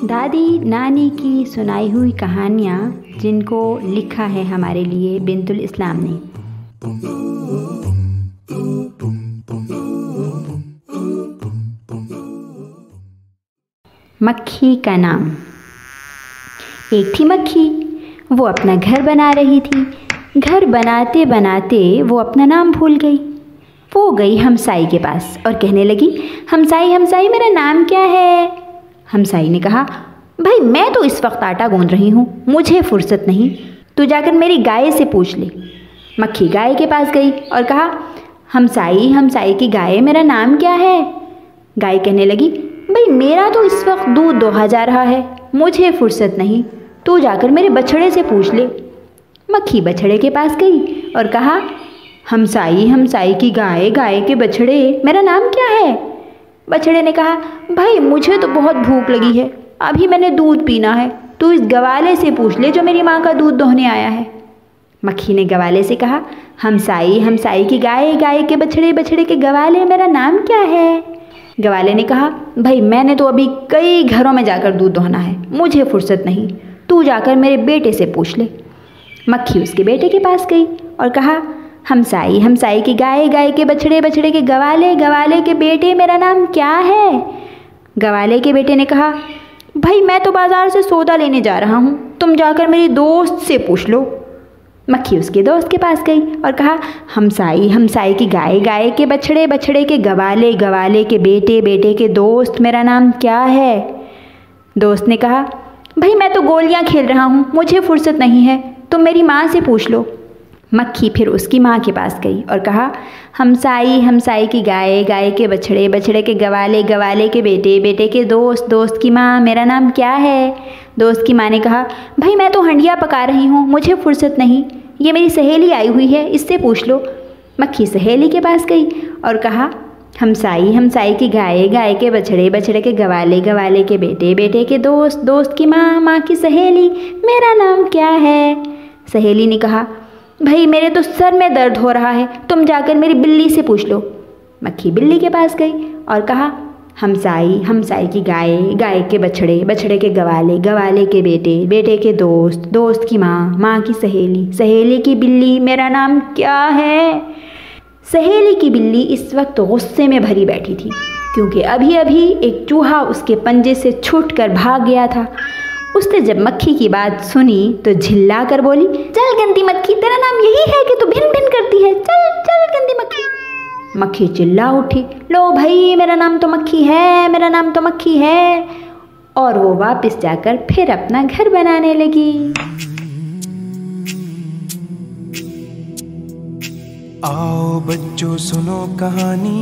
दादी नानी की सुनाई हुई कहानियाँ जिनको लिखा है हमारे लिए बिंतुल इस्लाम ने। मक्खी का नाम। एक थी मक्खी, वो अपना घर बना रही थी। घर बनाते बनाते वो अपना नाम भूल गई। वो गई हमसाई के पास और कहने लगी, हमसाई हमसाई मेरा नाम क्या है? हमसाई ने कहा, भाई मैं तो इस वक्त आटा गूंद रही हूँ, मुझे फुर्सत नहीं, तू जाकर मेरी गाय से पूछ ले। मक्खी गाय के पास गई और कहा, हमसाई हमसाई की गाय मेरा नाम क्या है? गाय कहने लगी, भाई मेरा तो इस वक्त दूध दोहा जा रहा है, मुझे फुर्सत नहीं, तू जाकर मेरे बछड़े से पूछ ले। मक्खी बछड़े के पास गई और कहा, हमसाई हमसाई की गाय गाय के बछड़े मेरा नाम क्या है? बछड़े ने कहा, भाई मुझे तो बहुत भूख लगी है, अभी मैंने दूध पीना है, तू इस गवाले से पूछ ले जो मेरी माँ का दूध दोहने आया है। मक्खी ने गवाले से कहा, हमसाई हमसाई की गाय गाय के बछड़े बछड़े के गवाले मेरा नाम क्या है? गवाले ने कहा, भाई मैंने तो अभी कई घरों में जाकर दूध दोहना है, मुझे फुर्सत नहीं, तू जाकर मेरे बेटे से पूछ ले। मक्खी उसके बेटे के पास गई और कहा, हमसाई हमसाई की गाय गाय के बछड़े बछड़े के गवाले गवाले के बेटे मेरा नाम क्या है? गवाले के बेटे ने कहा, भाई मैं तो बाज़ार से सौदा लेने जा रहा हूँ, तुम जाकर मेरी दोस्त से पूछ लो। मक्खी उसके दोस्त के पास गई और कहा, हमसाई हमसाई की गाय गाय के बछड़े बछड़े के गवाले गवाले के बेटे बेटे के दोस्त मेरा नाम क्या है? दोस्त ने कहा, भाई मैं तो गोलियाँ खेल रहा हूँ, मुझे फुर्सत नहीं है, तुम मेरी माँ से पूछ लो। मक्खी फिर उसकी माँ के पास गई और कहा, हमसाई हमसाई की गाय गाय के बछड़े बछड़े के गवाले गवाले के बेटे बेटे के दोस्त दोस्त की माँ मेरा नाम क्या है? दोस्त की माँ ने कहा, भाई मैं तो हंडिया पका रही हूँ, मुझे फुर्सत नहीं, ये मेरी सहेली आई हुई है, इससे पूछ लो। मक्खी सहेली के पास गई और कहा, हमसाई हमसाई की गाय गाय के बछड़े बछड़े के गवाले गवाले के बेटे बेटे के दोस्त दोस्त की माँ माँ की सहेली मेरा नाम क्या है? सहेली ने कहा, भाई मेरे तो सर में दर्द हो रहा है, तुम जाकर मेरी बिल्ली से पूछ लो। मक्खी बिल्ली के पास गई और कहा, हमसाई हमसाई की गाय गाय के बछड़े बछड़े के गवाले गवाले के बेटे बेटे के दोस्त दोस्त की माँ माँ की सहेली सहेली की बिल्ली मेरा नाम क्या है? सहेली की बिल्ली इस वक्त गुस्से में भरी बैठी थी, क्योंकि अभी अभी एक चूहा उसके पंजे से छूटकर भाग गया था। उसने जब मक्खी की बात सुनी तो झिल्ला कर बोली, चल गंदी मक्खी, तेरा नाम यही है कि तू भिन भिन करती है, चल चल गंदी मक्खी। मक्खी चिल्ला उठी, लो भाई मेरा नाम तो मक्खी है, मेरा नाम तो मक्खी है। और वो वापस जाकर फिर अपना घर बनाने लगी। आओ बच्चों सुनो कहानी,